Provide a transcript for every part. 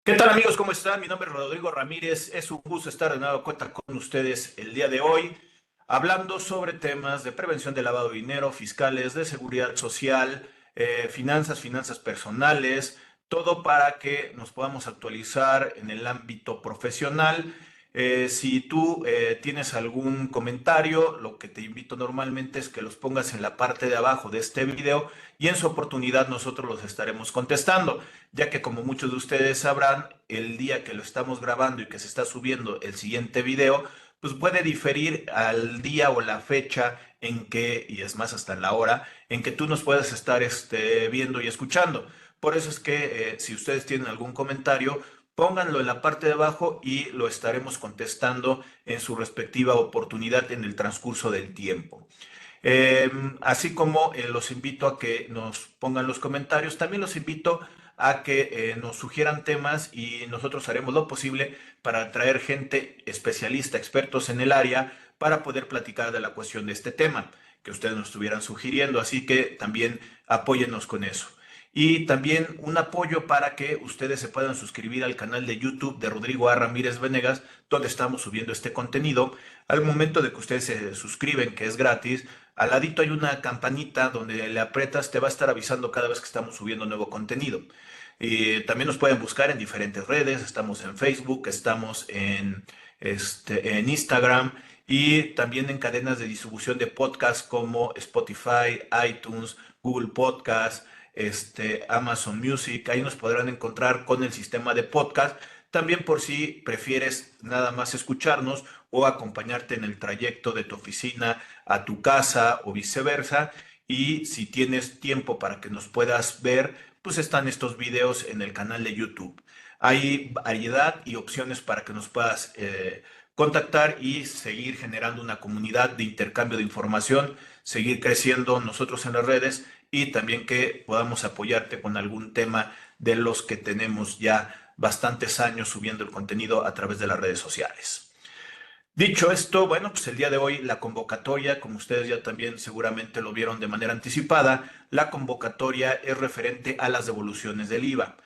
¿Qué tal amigos? ¿Cómo están? Mi nombre es Rodrigo Ramírez. Es un gusto estar de nueva cuenta con ustedes el día de hoy, hablando sobre temas de prevención de lavado de dinero, fiscales, de seguridad social, finanzas personales, todo para que nos podamos actualizar en el ámbito profesional. Si tú tienes algún comentario, lo que te invito normalmente es que los pongas en la parte de abajo de este video y en su oportunidad nosotros los estaremos contestando, ya que como muchos de ustedes sabrán, el día que lo estamos grabando y que se está subiendo el siguiente video, pues puede diferir al día o la fecha en que, y es más hasta la hora, en que tú nos puedas estar viendo y escuchando. Por eso es que si ustedes tienen algún comentario, pónganlo en la parte de abajo y lo estaremos contestando en su respectiva oportunidad en el transcurso del tiempo. Así como los invito a que nos pongan los comentarios, también los invito a que nos sugieran temas y nosotros haremos lo posible para traer gente especialista, expertos en el área, para poder platicar de la cuestión de este tema que ustedes nos estuvieran sugiriendo. Así que también apóyennos con eso. Y también un apoyo para que ustedes se puedan suscribir al canal de YouTube de Rodrigo A. Ramírez Venegas, donde estamos subiendo este contenido. Al momento de que ustedes se suscriben, que es gratis, al ladito hay una campanita donde le aprietas, te va a estar avisando cada vez que estamos subiendo nuevo contenido. Y también nos pueden buscar en diferentes redes, estamos en Facebook, estamos en Instagram y también en cadenas de distribución de podcast como Spotify, iTunes, Google Podcast, Amazon Music. Ahí nos podrán encontrar con el sistema de podcast. También por si prefieres nada más escucharnos o acompañarte en el trayecto de tu oficina a tu casa o viceversa. Y si tienes tiempo para que nos puedas ver, pues están estos videos en el canal de YouTube. Hay variedad y opciones para que nos puedas contactar y seguir generando una comunidad de intercambio de información, seguir creciendo nosotros en las redes y también que podamos apoyarte con algún tema de los que tenemos ya bastantes años subiendo el contenido a través de las redes sociales. Dicho esto, bueno, pues el día de hoy la convocatoria, como ustedes ya también seguramente lo vieron de manera anticipada, la convocatoria es referente a las devoluciones del IVA.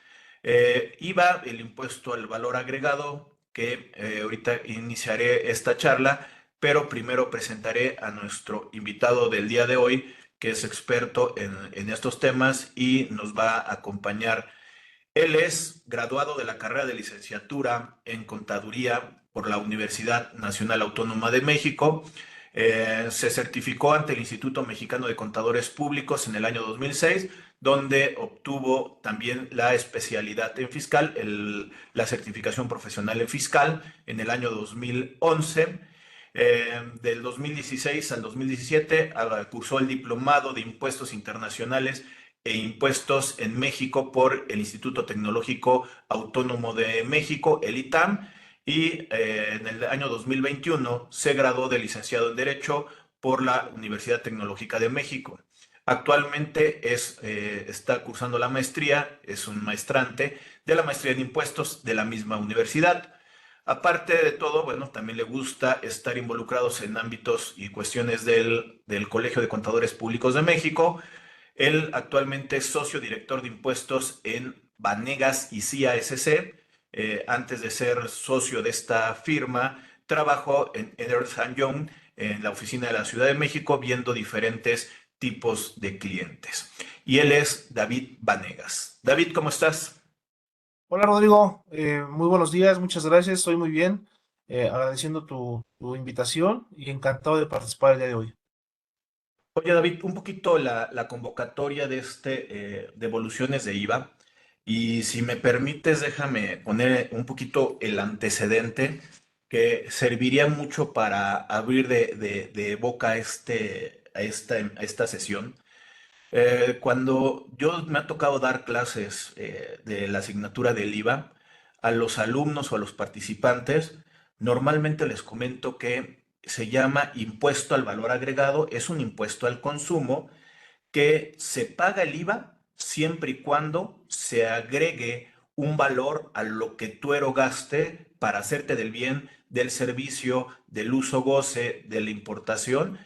IVA, el impuesto al valor agregado, que ahorita iniciaré esta charla, pero primero presentaré a nuestro invitado del día de hoy, que es experto en estos temas y nos va a acompañar. Él es graduado de la carrera de licenciatura en Contaduría por la Universidad Nacional Autónoma de México. Se certificó ante el Instituto Mexicano de Contadores Públicos en el año 2006, donde obtuvo también la especialidad en fiscal, la certificación profesional en fiscal en el año 2011. Del 2016 al 2017 cursó el diplomado de impuestos internacionales e impuestos en México por el Instituto Tecnológico Autónomo de México, el ITAM, y en el año 2021 se graduó de licenciado en Derecho por la Universidad Tecnológica de México. Actualmente está cursando la maestría, es un maestrante de la maestría en impuestos de la misma universidad. Aparte de todo, bueno, también le gusta estar involucrados en ámbitos y cuestiones del Colegio de Contadores Públicos de México. Él actualmente es socio director de impuestos en Banegas y CIA SC. Antes de ser socio de esta firma, trabajó en Ernst Young en la oficina de la Ciudad de México viendo diferentes tipos de clientes. Y él es David Banegas. David, ¿cómo estás? Hola Rodrigo, muy buenos días, muchas gracias, estoy muy bien, agradeciendo tu invitación y encantado de participar el día de hoy. Oye, David, un poquito la convocatoria de devoluciones de IVA. Y si me permites, déjame poner un poquito el antecedente que serviría mucho para abrir de boca a esta sesión. Cuando yo me ha tocado dar clases de la asignatura del IVA a los alumnos o a los participantes, normalmente les comento que se llama impuesto al valor agregado, es un impuesto al consumo que se paga el IVA siempre y cuando se agregue un valor a lo que tú erogaste para hacerte del bien, del servicio, del uso goce, de la importación,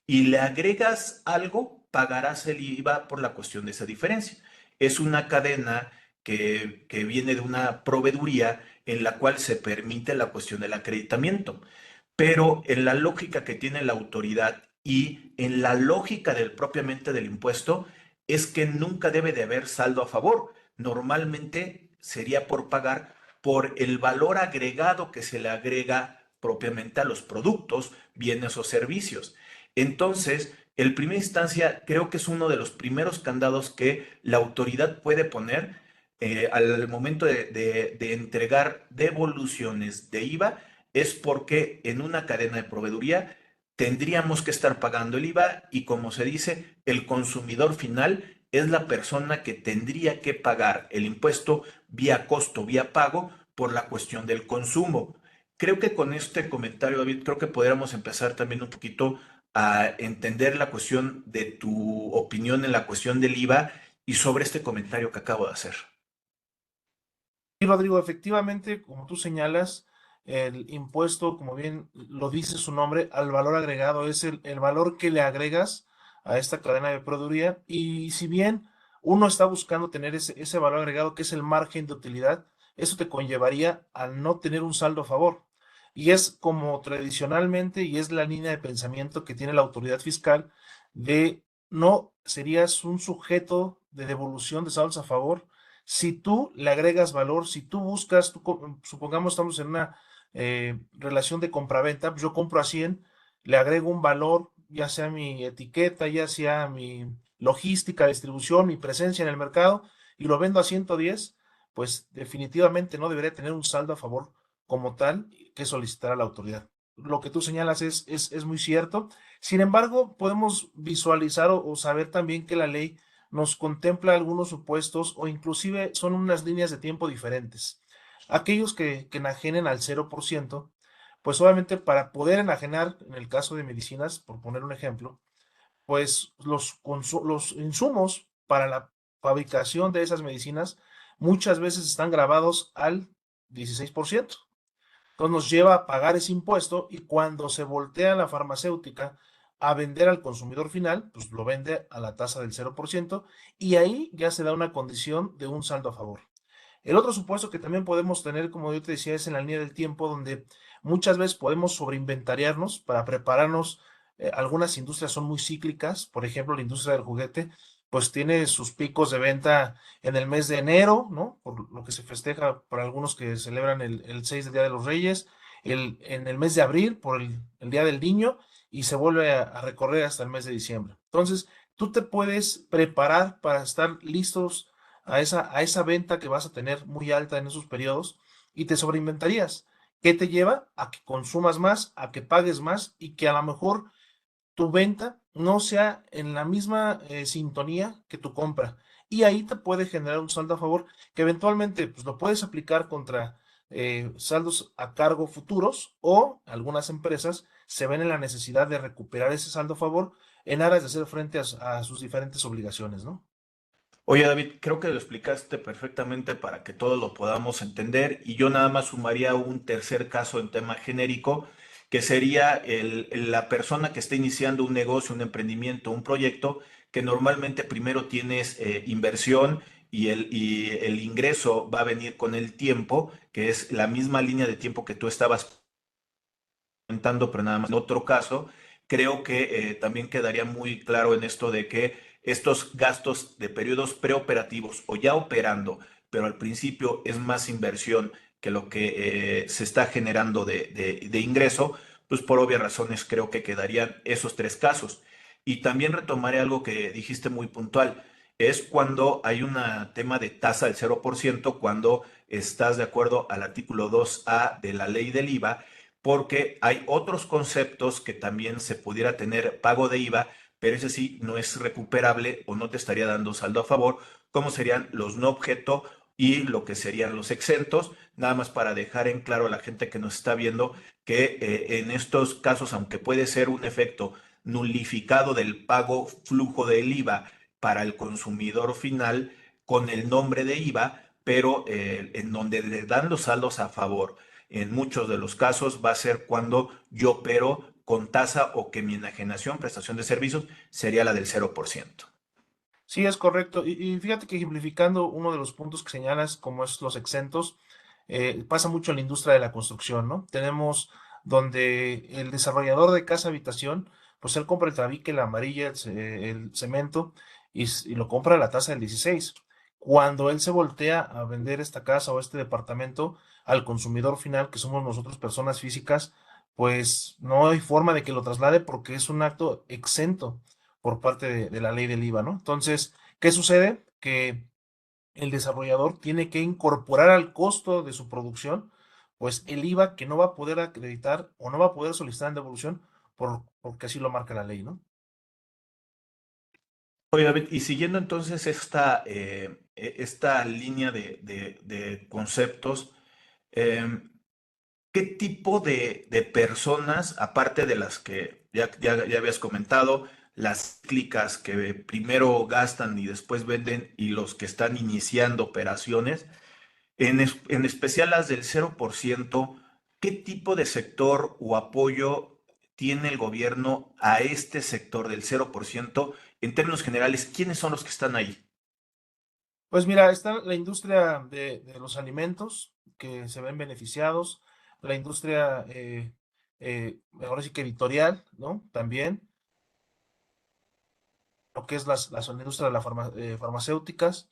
y le agregas algo, pagarás el IVA por la cuestión de esa diferencia. Es una cadena que viene de una proveeduría en la cual se permite la cuestión del acreditamiento. Pero en la lógica que tiene la autoridad y en la lógica del propiamente del impuesto es que nunca debe de haber saldo a favor. Normalmente sería por pagar por el valor agregado que se le agrega propiamente a los productos, bienes o servicios. Entonces, en primera instancia, creo que es uno de los primeros candados que la autoridad puede poner al momento de entregar devoluciones de IVA, es porque en una cadena de proveeduría tendríamos que estar pagando el IVA y, como se dice, el consumidor final es la persona que tendría que pagar el impuesto vía costo, vía pago, por la cuestión del consumo. Creo que con este comentario, David, creo que podríamos empezar también un poquito a entender la cuestión de tu opinión en la cuestión del IVA y sobre este comentario que acabo de hacer. Y Rodrigo, efectivamente, como tú señalas, el impuesto, como bien lo dice su nombre, al valor agregado es el valor que le agregas a esta cadena de proveeduría. Y si bien uno está buscando tener ese valor agregado, que es el margen de utilidad, eso te conllevaría al no tener un saldo a favor. Y es como tradicionalmente, y es la línea de pensamiento que tiene la autoridad fiscal, de no serías un sujeto de devolución de saldos a favor si tú le agregas valor, si tú buscas, supongamos estamos en una relación de compraventa, pues yo compro a 100, le agrego un valor, ya sea mi etiqueta, ya sea mi logística, distribución, mi presencia en el mercado, y lo vendo a 110, pues definitivamente no debería tener un saldo a favor como tal que solicitar a la autoridad. Lo que tú señalas es muy cierto. Sin embargo, podemos visualizar o saber también que la ley nos contempla algunos supuestos o inclusive son unas líneas de tiempo diferentes. Aquellos que enajenen al 0%, pues obviamente para poder enajenar, en el caso de medicinas, por poner un ejemplo, pues los insumos para la fabricación de esas medicinas muchas veces están grabados al 16%. Entonces nos lleva a pagar ese impuesto y cuando se voltea la farmacéutica a vender al consumidor final, pues lo vende a la tasa del 0% y ahí ya se da una condición de un saldo a favor. El otro supuesto que también podemos tener, como yo te decía, es en la línea del tiempo, donde muchas veces podemos sobreinventariarnos para prepararnos. Algunas industrias son muy cíclicas, por ejemplo, la industria del juguete, pues tiene sus picos de venta en el mes de enero, ¿no? Por lo que se festeja para algunos que celebran el 6 del Día de los Reyes, en el mes de abril por el Día del Niño y se vuelve a recorrer hasta el mes de diciembre. Entonces, tú te puedes preparar para estar listos a esa venta que vas a tener muy alta en esos periodos y te sobreinventarías. ¿Qué te lleva? A que consumas más, a que pagues más y que a lo mejor tu venta no sea en la misma sintonía que tu compra. Y ahí te puede generar un saldo a favor que eventualmente pues, lo puedes aplicar contra saldos a cargo futuros o algunas empresas se ven en la necesidad de recuperar ese saldo a favor en aras de hacer frente a sus diferentes obligaciones, ¿no? Oye, David, creo que lo explicaste perfectamente para que todos lo podamos entender y yo nada más sumaría un tercer caso en tema genérico, que sería la persona que está iniciando un negocio, un emprendimiento, un proyecto, que normalmente primero tienes inversión y el ingreso va a venir con el tiempo, que es la misma línea de tiempo que tú estabas comentando, pero nada más en otro caso, creo que también quedaría muy claro en esto de que estos gastos de periodos preoperativos o ya operando, pero al principio es más inversión que lo que se está generando de ingreso, pues por obvias razones creo que quedarían esos tres casos. Y también retomaré algo que dijiste muy puntual, es cuando hay un tema de tasa del 0% cuando estás de acuerdo al artículo 2A de la ley del IVA, porque hay otros conceptos que también se pudiera tener pago de IVA, pero ese sí no es recuperable o no te estaría dando saldo a favor, como serían los no objeto y lo que serían los exentos, nada más para dejar en claro a la gente que nos está viendo que en estos casos, aunque puede ser un efecto nulificado del pago flujo del IVA para el consumidor final con el nombre de IVA, pero en donde le dan los saldos a favor en muchos de los casos va a ser cuando yo opero con tasa o que mi enajenación, prestación de servicios, sería la del 0%. Sí, es correcto. Y fíjate que ejemplificando uno de los puntos que señalas, como es los exentos, pasa mucho en la industria de la construcción, ¿no? Tenemos donde el desarrollador de casa habitación, pues él compra el tabique, la amarilla, el cemento y lo compra a la tasa del 16. Cuando él se voltea a vender esta casa o este departamento al consumidor final, que somos nosotros personas físicas, pues no hay forma de que lo traslade porque es un acto exento por parte de la ley del IVA, ¿no? Entonces, ¿qué sucede? Que el desarrollador tiene que incorporar al costo de su producción, pues el IVA que no va a poder acreditar o no va a poder solicitar en devolución porque así lo marca la ley, ¿no? Oye, David, y siguiendo entonces esta línea de conceptos, em, ¿qué tipo de personas, aparte de las que ya habías comentado, las cíclicas que primero gastan y después venden y los que están iniciando operaciones, en especial las del 0%, qué tipo de sector o apoyo tiene el gobierno a este sector del 0%? En términos generales, ¿quiénes son los que están ahí? Pues mira, está la industria de los alimentos que se ven beneficiados, la industria, ahora sí que editorial, ¿no? También, lo que es la industria de las farmacéuticas.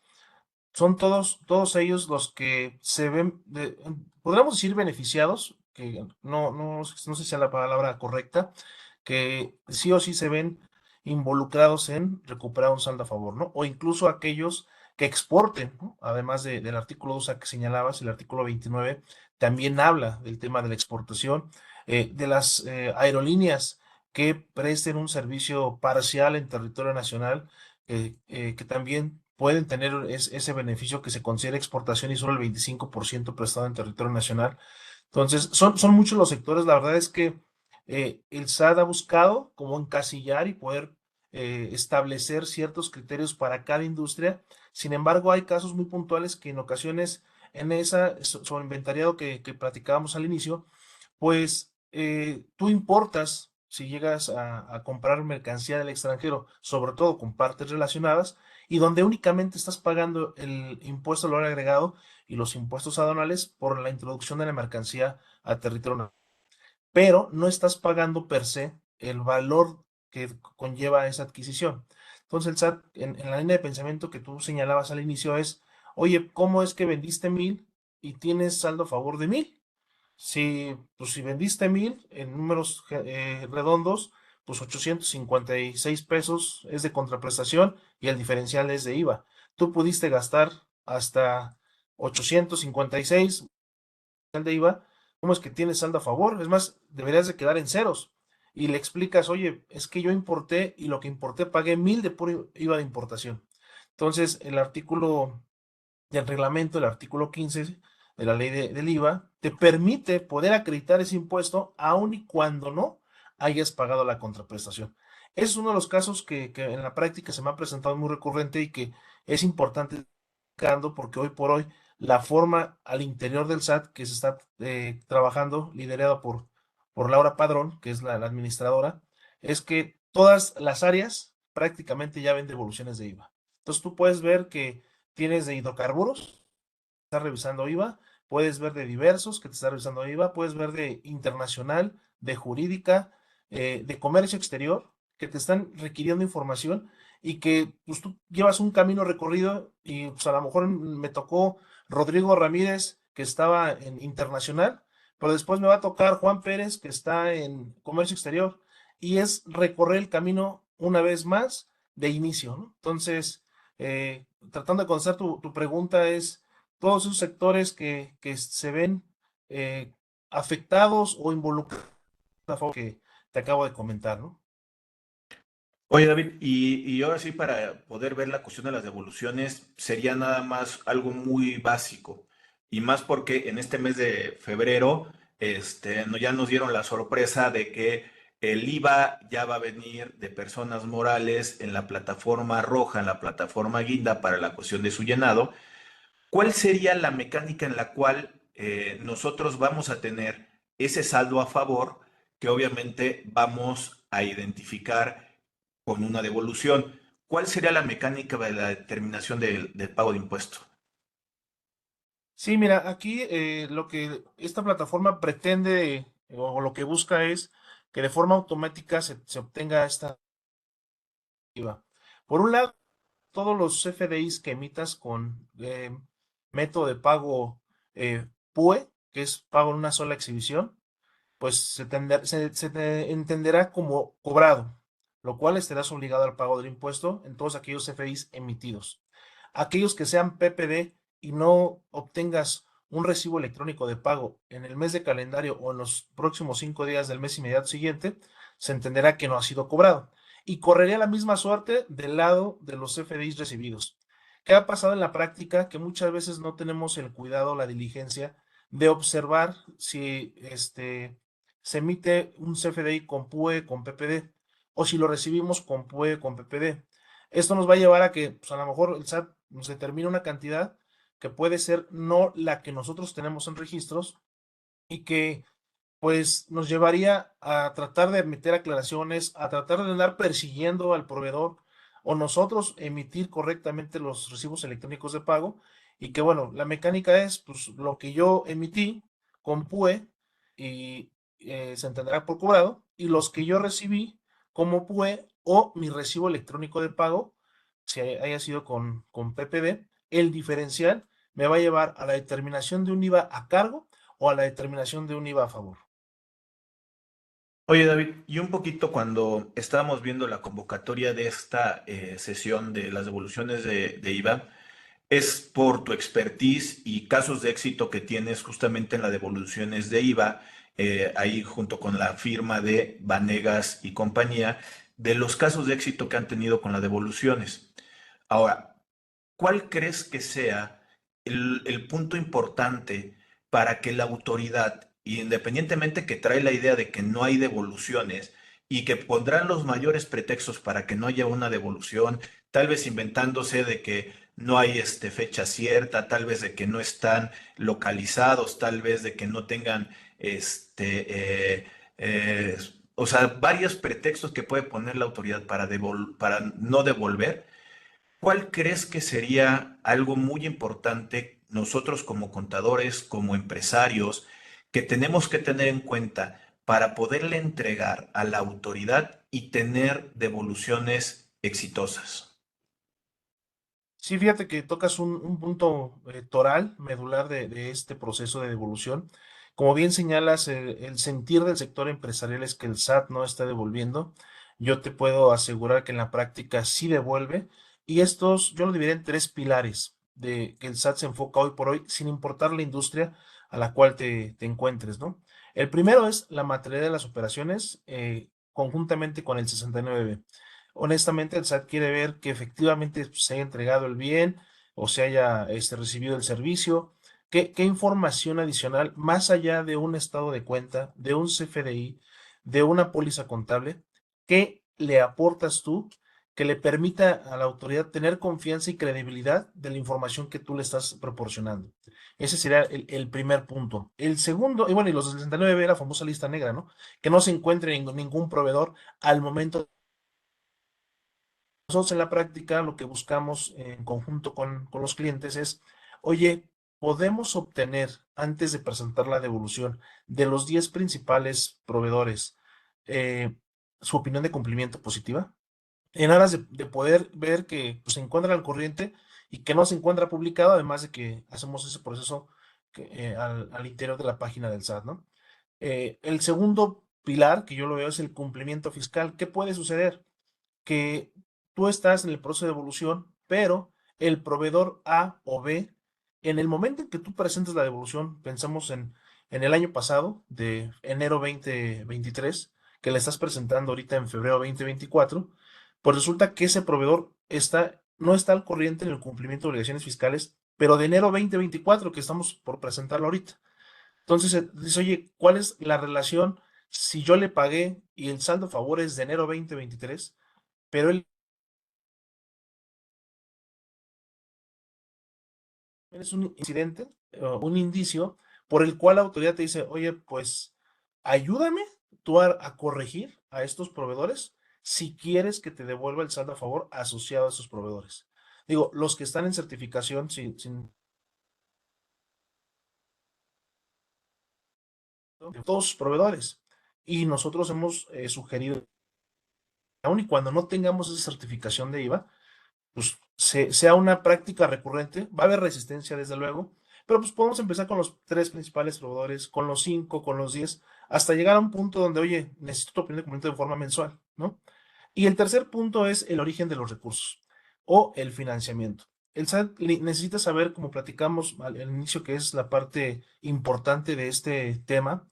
Son todos ellos los que se ven, podríamos decir beneficiados, que no sé si es la palabra correcta, que sí o sí se ven involucrados en recuperar un saldo a favor, ¿no? O incluso aquellos que exporten, ¿no? Además del artículo 2 a que señalabas, el artículo 29 también habla del tema de la exportación, de las aerolíneas que presten un servicio parcial en territorio nacional, que también pueden tener ese beneficio que se considera exportación y solo el 25% prestado en territorio nacional. Entonces, son muchos los sectores. La verdad es que el SAT ha buscado como encasillar y poder establecer ciertos criterios para cada industria. Sin embargo, hay casos muy puntuales que en ocasiones en esa sobre inventariado que platicábamos al inicio, pues tú importas, si llegas a comprar mercancía del extranjero, sobre todo con partes relacionadas, y donde únicamente estás pagando el impuesto al valor agregado y los impuestos aduanales por la introducción de la mercancía a territorio nacional, pero no estás pagando per se el valor que conlleva esa adquisición. Entonces el SAT, en la línea de pensamiento que tú señalabas al inicio es, oye, ¿cómo es que vendiste 1,000 y tienes saldo a favor de 1,000? Si vendiste 1,000 en números redondos, pues 856 pesos es de contraprestación y el diferencial es de IVA. Tú pudiste gastar hasta 856 de IVA. ¿Cómo es que tienes saldo a favor? Es más, deberías de quedar en ceros. Y le explicas, oye, es que yo importé y lo que importé pagué 1,000 de puro IVA de importación. Entonces, el artículo del reglamento, el artículo 15 de la ley del IVA, te permite poder acreditar ese impuesto aun y cuando no hayas pagado la contraprestación. Es uno de los casos que en la práctica se me ha presentado muy recurrente y que es importante porque hoy por hoy la forma al interior del SAT que se está trabajando, liderada por Laura Padrón, que es la administradora, es que todas las áreas prácticamente ya ven devoluciones de IVA. Entonces tú puedes ver que tienes de hidrocarburos, está revisando IVA, puedes ver de diversos que te está revisando IVA, puedes ver de internacional, de jurídica, de comercio exterior, que te están requiriendo información y que pues, tú llevas un camino recorrido y pues, a lo mejor me tocó Rodrigo Ramírez, que estaba en internacional, pero después me va a tocar Juan Pérez, que está en comercio exterior, y es recorrer el camino una vez más de inicio, ¿no? Entonces, tratando de contestar tu pregunta es todos esos sectores que se ven eh, afectados o involucrados que te acabo de comentar, ¿no? Oye, David, y ahora sí, para poder ver la cuestión de las devoluciones, sería nada más algo muy básico. Y más porque en este mes de febrero, ya nos dieron la sorpresa de que el IVA ya va a venir de personas morales en la plataforma roja, en la plataforma Guinda, para la cuestión de su llenado. ¿Cuál sería la mecánica en la cual nosotros vamos a tener ese saldo a favor que obviamente vamos a identificar con una devolución? ¿Cuál sería la mecánica de la determinación del pago de impuesto? Sí, mira, aquí lo que esta plataforma pretende o lo que busca es que de forma automática se obtenga esta IVA. Por un lado, todos los CFDIs que emitas con método de pago PUE, que es pago en una sola exhibición, pues se te entenderá como cobrado, lo cual estarás obligado al pago del impuesto en todos aquellos CFDIs emitidos. Aquellos que sean PPD y no obtengas un recibo electrónico de pago en el mes de calendario o en los próximos 5 días del mes inmediato siguiente, se entenderá que no ha sido cobrado. Y correría la misma suerte del lado de los CFDIs recibidos. ¿Qué ha pasado en la práctica? Que muchas veces no tenemos el cuidado, la diligencia de observar si se emite un CFDI con PUE, con PPD, o si lo recibimos con PUE, con PPD. Esto nos va a llevar a que, pues a lo mejor el SAT nos determina una cantidad que puede ser no la que nosotros tenemos en registros y que pues nos llevaría a tratar de meter aclaraciones, a tratar de andar persiguiendo al proveedor o nosotros emitir correctamente los recibos electrónicos de pago y que bueno, la mecánica es pues lo que yo emití con PUE y se entenderá por cobrado y los que yo recibí como PUE o mi recibo electrónico de pago, si haya sido con PPD, el diferencial me va a llevar a la determinación de un IVA a cargo o a la determinación de un IVA a favor. Oye, David, y un poquito cuando estábamos viendo la convocatoria de esta sesión de las devoluciones de IVA, es por tu expertise y casos de éxito que tienes justamente en las devoluciones de IVA, ahí junto con la firma de Vanegas y compañía, de los casos de éxito que han tenido con las devoluciones. Ahora, ¿cuál crees que sea el punto importante para que la autoridad, independientemente que trae la idea de que no hay devoluciones y que pondrán los mayores pretextos para que no haya una devolución, tal vez inventándose de que no hay fecha cierta, tal vez de que no están localizados, tal vez de que no tengan eh, o sea, varios pretextos que puede poner la autoridad para no devolver? ¿Cuál crees que sería algo muy importante nosotros como contadores, como empresarios, que tenemos que tener en cuenta para poderle entregar a la autoridad y tener devoluciones exitosas? Sí, fíjate que tocas un punto toral, medular de este proceso de devolución. Como bien señalas, el sentir del sector empresarial es que el SAT no está devolviendo. Yo te puedo asegurar que en la práctica sí devuelve. Y estos, yo lo dividiré en tres pilares de que el SAT se enfoca hoy por hoy, sin importar la industria a la cual te encuentres, ¿no? El primero es la materialidad de las operaciones, conjuntamente con el 69B. Honestamente, el SAT quiere ver que efectivamente se haya entregado el bien o se haya recibido el servicio. ¿Qué información adicional, más allá de un estado de cuenta, de un CFDI, de una póliza contable, qué le aportas tú que le permita a la autoridad tener confianza y credibilidad de la información que tú le estás proporcionando? Ese sería el primer punto. El segundo, y bueno, y los 69B, la famosa lista negra, ¿no? Que no se encuentre ningún proveedor al momento. Nosotros en la práctica lo que buscamos en conjunto con los clientes es, oye, podemos obtener antes de presentar la devolución de los 10 principales proveedores eh, su opinión de cumplimiento positiva, en aras de poder ver que pues, se encuentra al corriente y que no se encuentra publicado, además de que hacemos ese proceso al interior de la página del SAT, ¿no? El segundo pilar que yo lo veo es el cumplimiento fiscal. ¿Qué puede suceder? Que tú estás en el proceso de devolución, pero el proveedor A o B, en el momento en que tú presentes la devolución, pensamos en el año pasado, de enero 2023, que le estás presentando ahorita en febrero 2024, pues resulta que ese proveedor no está al corriente en el cumplimiento de obligaciones fiscales, pero de enero 2024, que estamos por presentarlo ahorita. Entonces, dice, oye, ¿cuál es la relación si yo le pagué y el saldo a favor es de enero 2023, pero él es un incidente, un indicio por el cual la autoridad te dice, oye, pues ayúdame tú a corregir a estos proveedores si quieres que te devuelva el saldo a favor asociado a esos proveedores. Digo, los que están en certificación sin de todos sus proveedores. Y nosotros hemos sugerido, aun y cuando no tengamos esa certificación de IVA, pues sea una práctica recurrente. Va a haber resistencia, desde luego, pero pues podemos empezar con los 3 principales proveedores, con los 5, con los 10, hasta llegar a un punto donde, oye, necesito tu opinión de documento de forma mensual, ¿no? Y el tercer punto es el origen de los recursos o el financiamiento. El SAT necesita saber, como platicamos al inicio, que es la parte importante de este tema,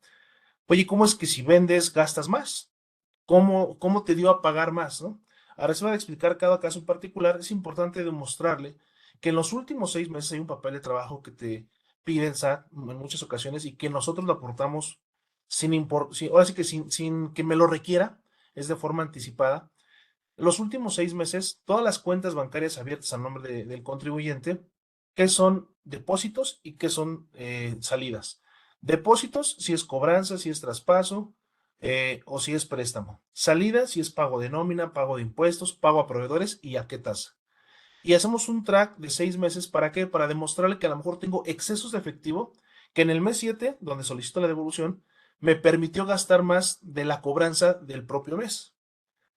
oye, ¿cómo es que si vendes gastas más? ¿Cómo te dio a pagar más, no? Ahora se va a explicar cada caso en particular. Es importante demostrarle que en los últimos 6 meses hay un papel de trabajo que te pide el SAT en muchas ocasiones y que nosotros lo aportamos ahora sí que sin que me lo requiera, es de forma anticipada. Los últimos 6 meses, todas las cuentas bancarias abiertas a nombre del contribuyente, que son depósitos y que son salidas. Depósitos, si es cobranza, si es traspaso o si es préstamo. Salida, si es pago de nómina, pago de impuestos, pago a proveedores y a qué tasa. Y hacemos un track de 6 meses. ¿Para qué? Para demostrarle que a lo mejor tengo excesos de efectivo, que en el mes 7, donde solicito la devolución, me permitió gastar más de la cobranza del propio mes.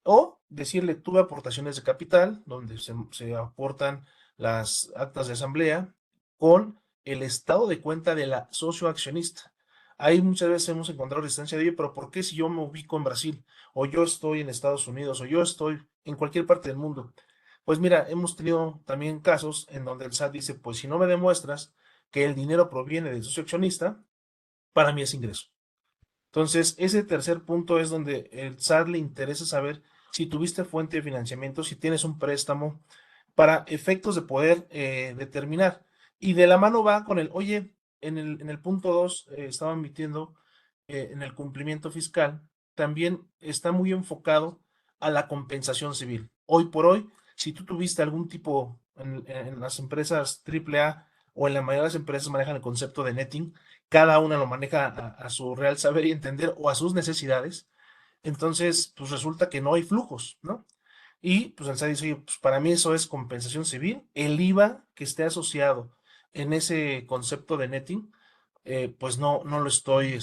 O decirle, tuve aportaciones de capital, donde se aportan las actas de asamblea con el estado de cuenta de la socio accionista. Ahí muchas veces hemos encontrado resistencia de, oye, pero ¿por qué si yo me ubico en Brasil? O yo estoy en Estados Unidos, o yo estoy en cualquier parte del mundo. Pues mira, hemos tenido también casos en donde el SAT dice, pues si no me demuestras que el dinero proviene del socio accionista, para mí es ingreso. Entonces, ese tercer punto es donde el SAT le interesa saber si tuviste fuente de financiamiento, si tienes un préstamo, para efectos de poder determinar. Y de la mano va con el, oye, en el punto 2 estaba emitiendo en el cumplimiento fiscal, también está muy enfocado a la compensación civil. Hoy por hoy, si tú tuviste algún tipo en las empresas AAA o en la mayoría de las empresas manejan el concepto de netting, cada una lo maneja a su real saber y entender o a sus necesidades, entonces pues resulta que no hay flujos, ¿no? Y pues el SAT dice, oye, pues para mí eso es compensación civil, el IVA que esté asociado en ese concepto de netting, pues no lo estoy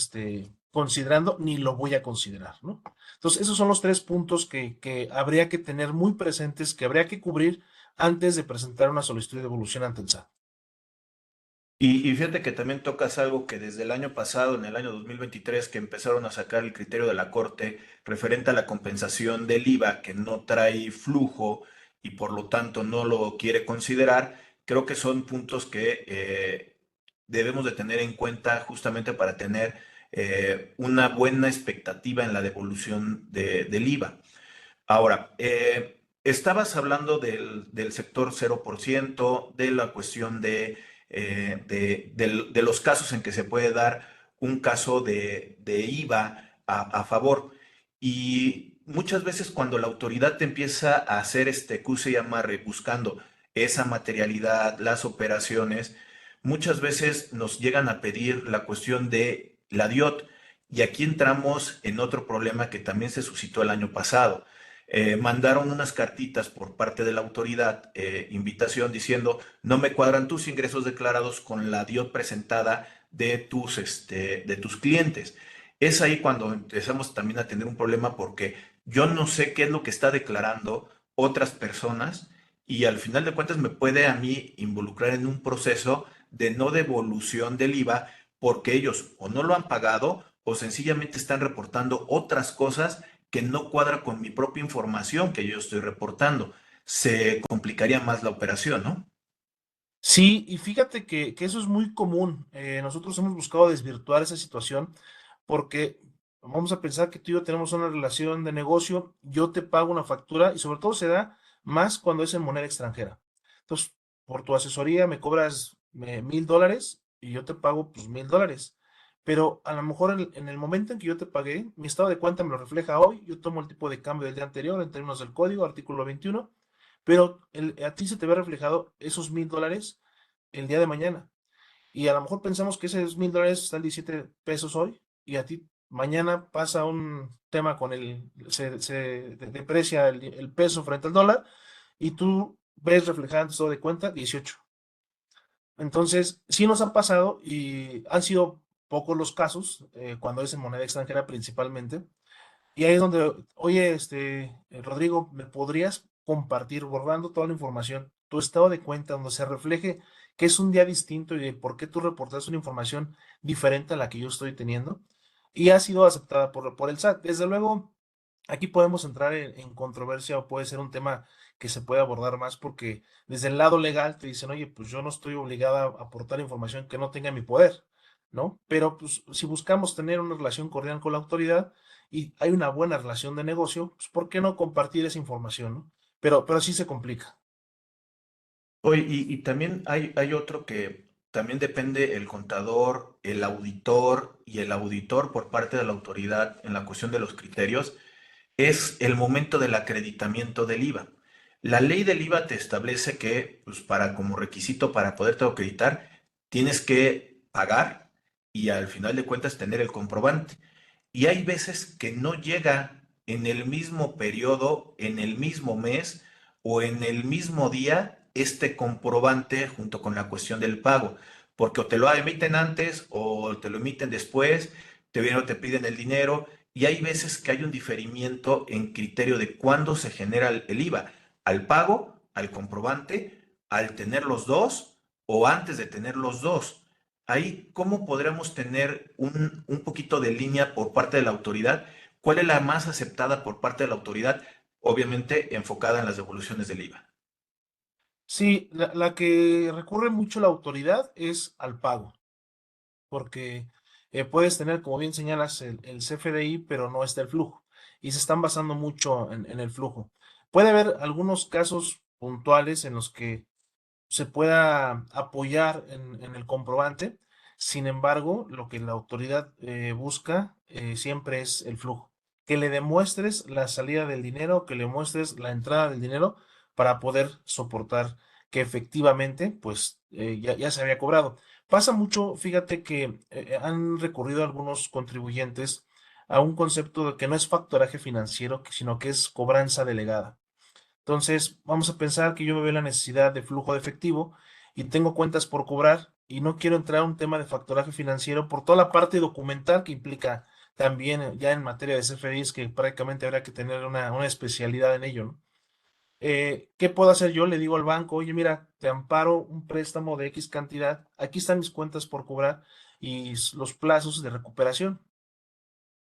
considerando ni lo voy a considerar, ¿no? Entonces esos son los 3 puntos que habría que tener muy presentes, que habría que cubrir antes de presentar una solicitud de devolución ante el SAT. Y fíjate que también tocas algo que desde el año pasado, en el año 2023, que empezaron a sacar el criterio de la Corte referente a la compensación del IVA que no trae flujo y por lo tanto no lo quiere considerar, creo que son puntos que debemos de tener en cuenta justamente para tener una buena expectativa en la devolución del IVA. Ahora, estabas hablando del sector 0%, de la cuestión de los casos en que se puede dar un caso de IVA a favor. Y muchas veces cuando la autoridad te empieza a hacer este cuse y amarre buscando esa materialidad, las operaciones, muchas veces nos llegan a pedir la cuestión de la DIOT. Y aquí entramos en otro problema que también se suscitó el año pasado. Mandaron unas cartitas por parte de la autoridad, invitación diciendo, no me cuadran tus ingresos declarados con la DIOT presentada de tus clientes. Es ahí cuando empezamos también a tener un problema porque yo no sé qué es lo que está declarando otras personas y al final de cuentas me puede a mí involucrar en un proceso de no devolución del IVA porque ellos o no lo han pagado o sencillamente están reportando otras cosas que no cuadra con mi propia información que yo estoy reportando. Se complicaría más la operación, ¿no? Sí, y fíjate que eso es muy común. Nosotros hemos buscado desvirtuar esa situación porque vamos a pensar que tú y yo tenemos una relación de negocio, yo te pago una factura y sobre todo se da más cuando es en moneda extranjera. Entonces, por tu asesoría me cobras $1,000 y yo te pago pues $1,000. Pero a lo mejor en el momento en que yo te pagué, mi estado de cuenta me lo refleja hoy, yo tomo el tipo de cambio del día anterior en términos del código, artículo 21, pero a ti se te ve reflejado esos $1,000 el día de mañana. Y a lo mejor pensamos que esos $1,000 están 17 pesos hoy y a ti mañana pasa un tema con se deprecia el peso frente al dólar y tú ves reflejado en tu estado de cuenta 18. Entonces, sí nos han pasado y han sido pocos los casos, cuando es en moneda extranjera principalmente. Y ahí es donde, oye, Rodrigo, ¿me podrías compartir, borrando toda la información, tu estado de cuenta, donde se refleje que es un día distinto y de por qué tú reportas una información diferente a la que yo estoy teniendo? Y ha sido aceptada por el SAT. Desde luego, aquí podemos entrar en controversia o puede ser un tema que se puede abordar más porque desde el lado legal te dicen, oye, pues yo no estoy obligada a aportar información que no tenga mi poder, ¿no? Pero pues si buscamos tener una relación cordial con la autoridad y hay una buena relación de negocio, pues ¿por qué no compartir esa información, ¿no? Pero sí se complica. Oye, y también hay otro que también depende el contador, el auditor y el auditor por parte de la autoridad en la cuestión de los criterios, es el momento del acreditamiento del IVA. La ley del IVA te establece que, pues, para como requisito para poderte acreditar, tienes que pagar y al final de cuentas tener el comprobante. Y hay veces que no llega en el mismo periodo, en el mismo mes o en el mismo día este comprobante junto con la cuestión del pago, porque o te lo emiten antes o te lo emiten después, te vienen o te piden el dinero y hay veces que hay un diferimiento en criterio de cuándo se genera el IVA, al pago, al comprobante, al tener los dos o antes de tener los dos. Ahí, ¿cómo podríamos tener un poquito de línea por parte de la autoridad? ¿Cuál es la más aceptada por parte de la autoridad? Obviamente enfocada en las devoluciones del IVA. Sí, la que recurre mucho la autoridad es al pago, porque puedes tener, como bien señalas, el CFDI, pero no está el flujo, y se están basando mucho en el flujo. Puede haber algunos casos puntuales en los que se pueda apoyar en el comprobante. Sin embargo, lo que la autoridad busca siempre es el flujo. Que le demuestres la salida del dinero, que le muestres la entrada del dinero para poder soportar que efectivamente, pues ya se había cobrado. Pasa mucho, fíjate que han recurrido algunos contribuyentes a un concepto de que no es factoraje financiero, sino que es cobranza delegada. Entonces, vamos a pensar que yo me veo la necesidad de flujo de efectivo y tengo cuentas por cobrar y no quiero entrar a un tema de factoraje financiero por toda la parte documental que implica también ya en materia de CFDIs, que prácticamente habrá que tener una especialidad en ello, ¿no? ¿Qué puedo hacer yo? Le digo al banco, oye, mira, te amparo un préstamo de X cantidad, aquí están mis cuentas por cobrar y los plazos de recuperación.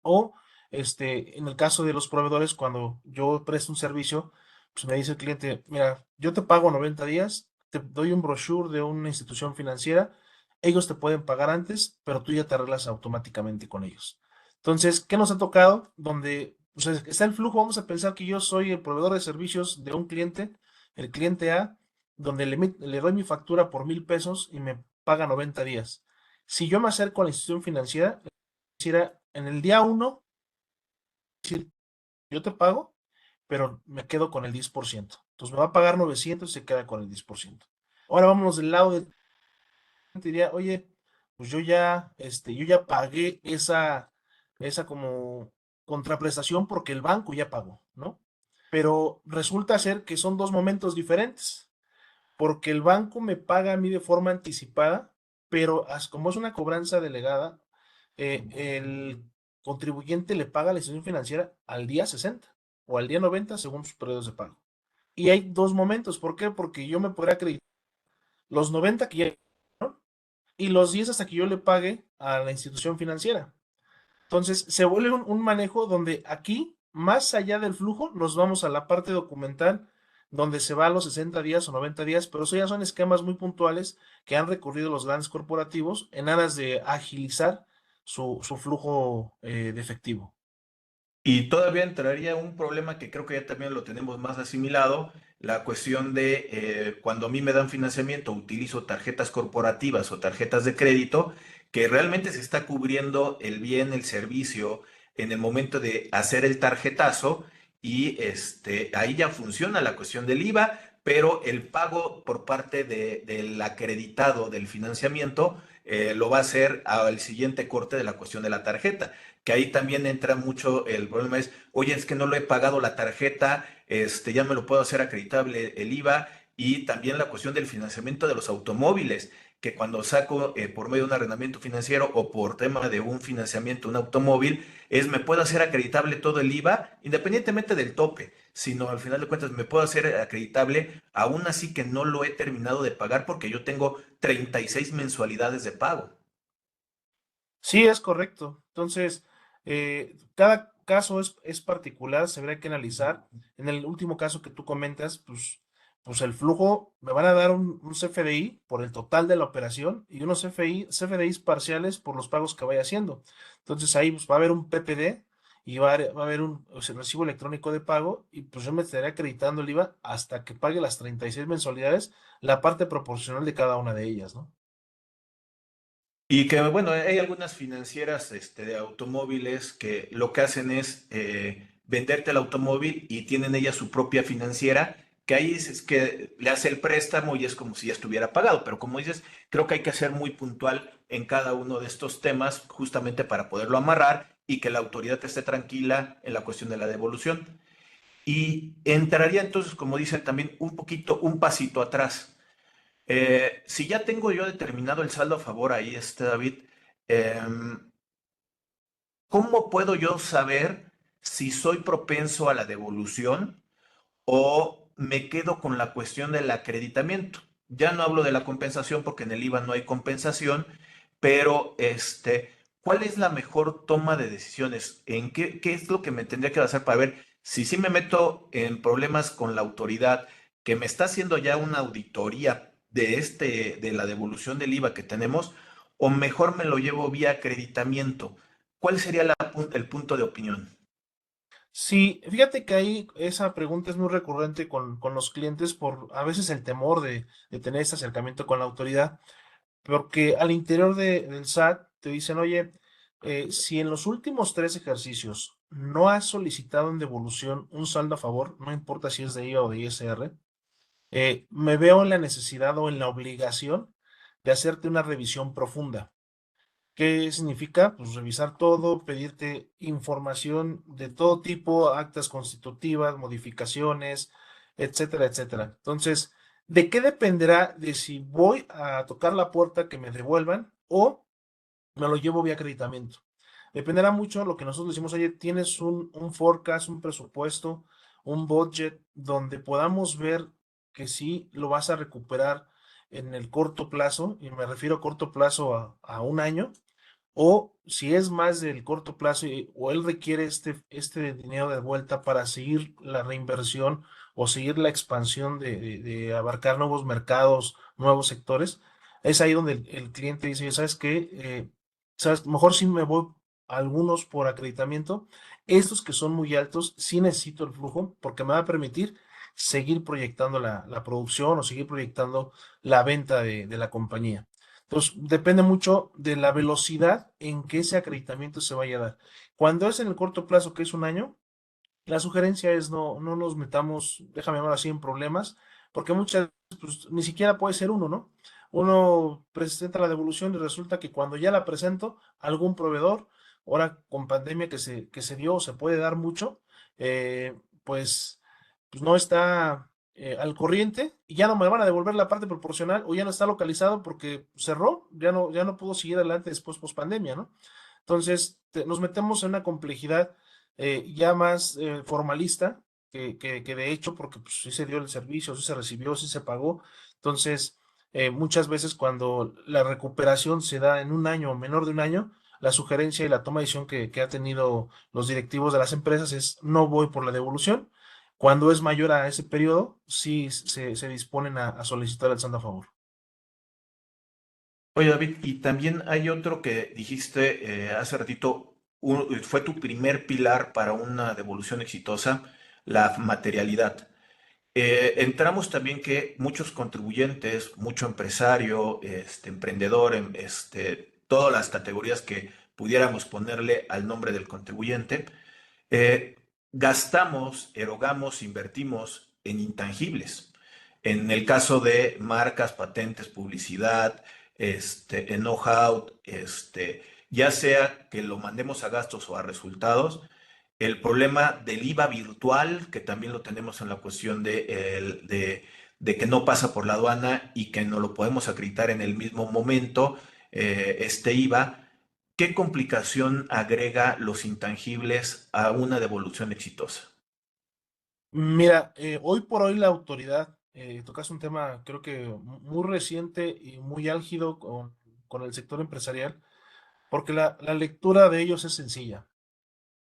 O en el caso de los proveedores, cuando yo presto un servicio, pues me dice el cliente, mira, yo te pago 90 días, te doy un brochure de una institución financiera, ellos te pueden pagar antes, pero tú ya te arreglas automáticamente con ellos. Entonces, ¿qué nos ha tocado? Donde pues, está el flujo, vamos a pensar que yo soy el proveedor de servicios de un cliente, el cliente A, donde le doy mi factura por 1,000 pesos y me paga 90 días. Si yo me acerco a la institución financiera, en el día uno, decir, yo te pago, pero me quedo con el 10%. Entonces me va a pagar 900 y se queda con el 10%. Ahora vámonos del lado de, diría, oye, pues yo ya pagué esa como contraprestación porque el banco ya pagó, ¿no? Pero resulta ser que son dos momentos diferentes, porque el banco me paga a mí de forma anticipada, pero como es una cobranza delegada, el contribuyente le paga a la institución financiera al día 60 o al día 90 según sus periodos de pago. Y hay dos momentos. ¿Por qué? Porque yo me podré acreditar los 90 que ya, ¿no? Y los 10 hasta que yo le pague a la institución financiera. Entonces, se vuelve un manejo donde aquí, más allá del flujo, nos vamos a la parte documental, donde se va a los 60 días o 90 días, pero eso ya son esquemas muy puntuales que han recurrido los grandes corporativos en aras de agilizar su flujo de efectivo. Y todavía entraría un problema que creo que ya también lo tenemos más asimilado, la cuestión de cuando a mí me dan financiamiento, utilizo tarjetas corporativas o tarjetas de crédito, que realmente se está cubriendo el bien, el servicio en el momento de hacer el tarjetazo y ahí ya funciona la cuestión del IVA, pero el pago por parte del acreditado del financiamiento lo va a hacer al siguiente corte de la cuestión de la tarjeta, que ahí también entra mucho el problema es, oye, es que no lo he pagado la tarjeta, ya me lo puedo hacer acreditable el IVA y también la cuestión del financiamiento de los automóviles, que cuando saco por medio de un arrendamiento financiero o por tema de un financiamiento, un automóvil, me puedo hacer acreditable todo el IVA independientemente del tope, sino al final de cuentas me puedo hacer acreditable aún así que no lo he terminado de pagar porque yo tengo 36 mensualidades de pago. Sí, es correcto. Entonces, cada caso es particular, se habrá que analizar. En el último caso que tú comentas, pues el flujo, me van a dar un CFDI por el total de la operación y unos CFDIs parciales por los pagos que vaya haciendo. Entonces ahí pues, va a haber un PPD y va a haber un o sea, recibo electrónico de pago y pues yo me estaré acreditando el IVA hasta que pague las 36 mensualidades, la parte proporcional de cada una de ellas, ¿no? Y que, bueno, hay algunas financieras de automóviles que lo que hacen es venderte el automóvil y tienen ella su propia financiera, que ahí es que le hace el préstamo y es como si ya estuviera pagado. Pero como dices, creo que hay que ser muy puntual en cada uno de estos temas justamente para poderlo amarrar y que la autoridad esté tranquila en la cuestión de la devolución. Y entraría entonces, como dicen también, un poquito, un pasito atrás. Si ya tengo yo determinado el saldo a favor ahí, David, em, ¿cómo puedo yo saber si soy propenso a la devolución o me quedo con la cuestión del acreditamiento? Ya no hablo de la compensación porque en el IVA no hay compensación, pero ¿cuál es la mejor toma de decisiones? ¿En qué es lo que me tendría que hacer para ver si sí me meto en problemas con la autoridad que me está haciendo ya una auditoría de la devolución del IVA que tenemos, o mejor me lo llevo vía acreditamiento? ¿Cuál sería el punto de opinión? Sí, fíjate que ahí esa pregunta es muy recurrente con los clientes por a veces el temor de tener este acercamiento con la autoridad, porque al interior del SAT te dicen, oye, si en los últimos 3 ejercicios no has solicitado en devolución un saldo a favor, no importa si es de IVA o de ISR, me veo en la necesidad o en la obligación de hacerte una revisión profunda. ¿Qué significa? Pues revisar todo, pedirte información de todo tipo, actas constitutivas, modificaciones, etcétera, etcétera. Entonces, ¿de qué dependerá de si voy a tocar la puerta que me devuelvan o me lo llevo vía acreditamiento? Dependerá mucho lo que nosotros decimos, oye, tienes un forecast, un presupuesto, un budget donde podamos ver que sí lo vas a recuperar en el corto plazo, y me refiero a corto plazo a un año, o si es más del corto plazo o él requiere este dinero de vuelta para seguir la reinversión o seguir la expansión de abarcar nuevos mercados, nuevos sectores, es ahí donde el cliente dice, ¿sabes qué? ¿Sabes? Mejor si me voy a algunos por acreditamiento. Estos que son muy altos, sí necesito el flujo porque me va a permitir seguir proyectando la producción o seguir proyectando la venta de la compañía. Entonces, depende mucho de la velocidad en que ese acreditamiento se vaya a dar. Cuando es en el corto plazo, que es un año, la sugerencia es no nos metamos, déjame llamar así, en problemas, porque muchas veces pues, ni siquiera puede ser uno, ¿no? Uno presenta la devolución y resulta que cuando ya la presento, algún proveedor, ahora con pandemia que se dio, o se puede dar mucho, pues, pues no está al corriente y ya no me van a devolver la parte proporcional o ya no está localizado porque cerró, ya no pudo seguir adelante después post pandemia, ¿no? Entonces, nos metemos en una complejidad ya más formalista que de hecho, porque pues, sí se dio el servicio, sí se recibió, sí se pagó. Entonces, muchas veces cuando la recuperación se da en un año o menor de un año, la sugerencia y la toma de decisión que ha tenido los directivos de las empresas es no voy por la devolución. Cuando es mayor a ese periodo, sí se disponen a solicitar el saldo a favor. Oye, David, y también hay otro que dijiste hace ratito, fue tu primer pilar para una devolución exitosa, la materialidad. Entramos también que muchos contribuyentes, mucho empresario, emprendedor, todas las categorías que pudiéramos ponerle al nombre del contribuyente, eh, gastamos, erogamos, invertimos en intangibles. En el caso de marcas, patentes, publicidad, en know-how, ya sea que lo mandemos a gastos o a resultados. El problema del IVA virtual, que también lo tenemos en la cuestión de que no pasa por la aduana y que no lo podemos acreditar en el mismo momento, este IVA. ¿Qué complicación agrega los intangibles a una devolución exitosa? Mira, hoy por hoy la autoridad, tocas un tema creo que muy reciente y muy álgido con el sector empresarial, porque la lectura de ellos es sencilla.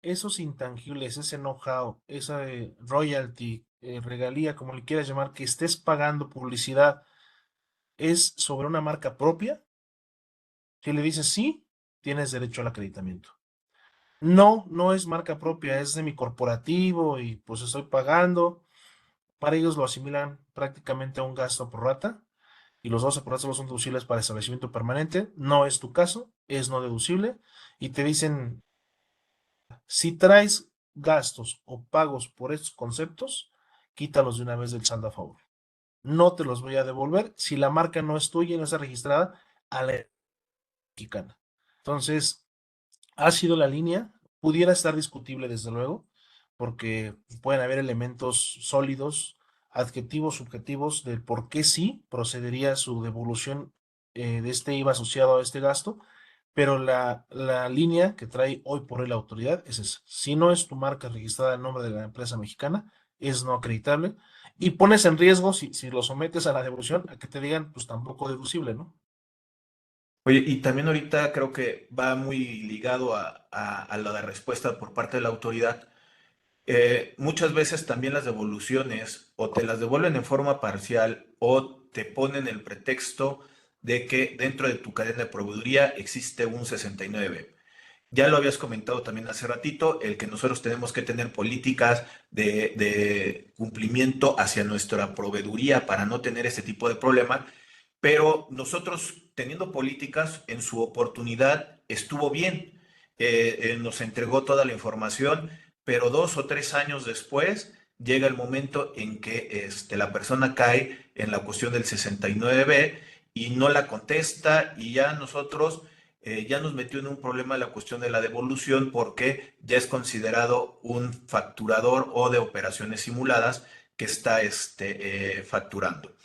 Esos intangibles, ese know-how, esa royalty, regalía, como le quieras llamar, que estés pagando publicidad, es sobre una marca propia. Si le dices sí, tienes derecho al acreditamiento. No, no es marca propia, es de mi corporativo y pues estoy pagando. Para ellos lo asimilan prácticamente a un gasto por rata y los 12 por rata solo son deducibles para establecimiento permanente. No es tu caso, es no deducible y te dicen, si traes gastos o pagos por estos conceptos, quítalos de una vez del saldo a favor. No te los voy a devolver si la marca no es tuya y no está registrada a la mexicana. Entonces, ha sido la línea, pudiera estar discutible desde luego, porque pueden haber elementos sólidos, adjetivos, subjetivos del por qué sí procedería su devolución de este IVA asociado a este gasto, pero la línea que trae hoy por hoy la autoridad es esa. Si no es tu marca registrada en nombre de la empresa mexicana, es no acreditable y pones en riesgo, si lo sometes a la devolución, a que te digan, pues tampoco deducible, ¿no? Oye, y también ahorita creo que va muy ligado a la respuesta por parte de la autoridad. Muchas veces también las devoluciones o te las devuelven en forma parcial o te ponen el pretexto de que dentro de tu cadena de proveeduría existe un 69. Ya lo habías comentado también hace ratito, el que nosotros tenemos que tener políticas de cumplimiento hacia nuestra proveeduría para no tener ese tipo de problema, pero nosotros teniendo políticas en su oportunidad estuvo bien. Nos entregó toda la información, pero 2 o 3 años después llega el momento en que la persona cae en la cuestión del 69B y no la contesta y ya nosotros ya nos metió en un problema la cuestión de la devolución porque ya es considerado un facturador o de operaciones simuladas que está facturando.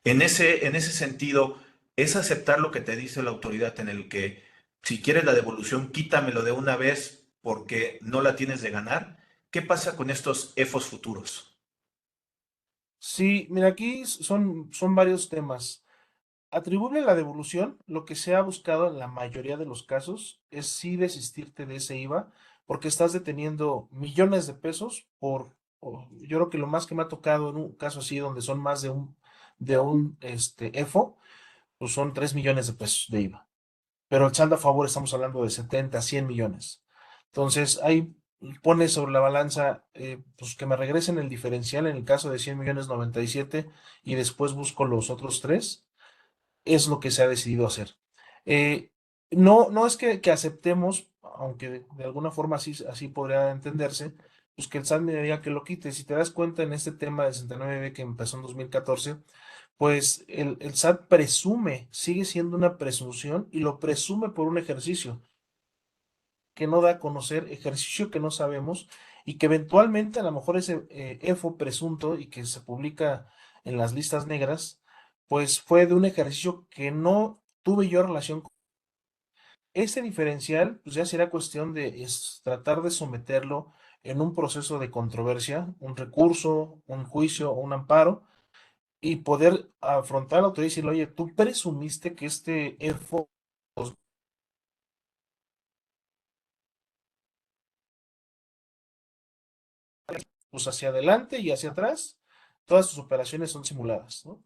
En ese sentido, es aceptar lo que te dice la autoridad en el que si quieres la devolución, quítamelo de una vez porque no la tienes de ganar. ¿Qué pasa con estos EFOS futuros? Sí, mira, aquí son varios temas. Atribuirle la devolución, lo que se ha buscado en la mayoría de los casos es sí desistirte de ese IVA, porque estás deteniendo millones de pesos yo creo que lo más que me ha tocado en un caso así, donde son más de un EFO, pues son 3 millones de pesos de IVA. Pero el saldo a favor estamos hablando de 70, 100 millones. Entonces, ahí pone sobre la balanza, pues que me regresen el diferencial en el caso de 100 millones 97 y después busco los otros tres es lo que se ha decidido hacer. Eh, no, no es que aceptemos, aunque de alguna forma así podría entenderse, pues que el SAT me diga que lo quite. Si te das cuenta en este tema del 69 que empezó en 2014, pues el SAT presume, sigue siendo una presunción y lo presume por un ejercicio que no da a conocer, ejercicio que no sabemos y que eventualmente a lo mejor ese EFO presunto y que se publica en las listas negras, pues fue de un ejercicio que no tuve yo relación con. Ese diferencial, pues ya será cuestión de tratar de someterlo en un proceso de controversia, un recurso, un juicio o un amparo, y poder afrontar a la autoridad y decirle, oye, tú presumiste que este EFO pues hacia adelante y hacia atrás, todas sus operaciones son simuladas, ¿no?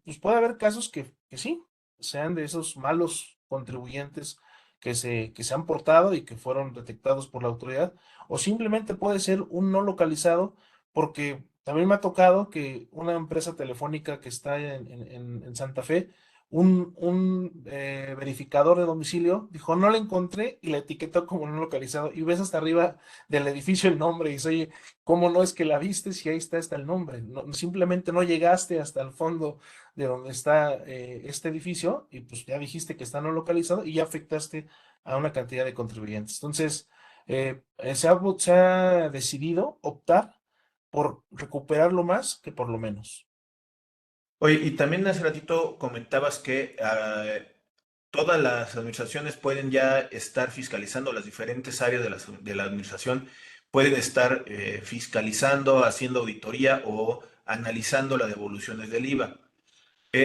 Pues puede haber casos que sí, sean de esos malos contribuyentes que se han portado y que fueron detectados por la autoridad, o simplemente puede ser un no localizado, porque también me ha tocado que una empresa telefónica que está en Santa Fe, un verificador de domicilio dijo, no la encontré y la etiquetó como no localizado. Y ves hasta arriba del edificio el nombre y dice, oye, ¿cómo no es que la viste si ahí está el nombre? Simplemente no llegaste hasta el fondo de donde está este edificio y pues ya dijiste que está no localizado y ya afectaste a una cantidad de contribuyentes. Entonces, se ha decidido optar por recuperar lo más que por lo menos. Oye, y también hace ratito comentabas que todas las administraciones pueden ya estar fiscalizando, las diferentes áreas de la administración pueden estar fiscalizando, haciendo auditoría o analizando las devoluciones del IVA.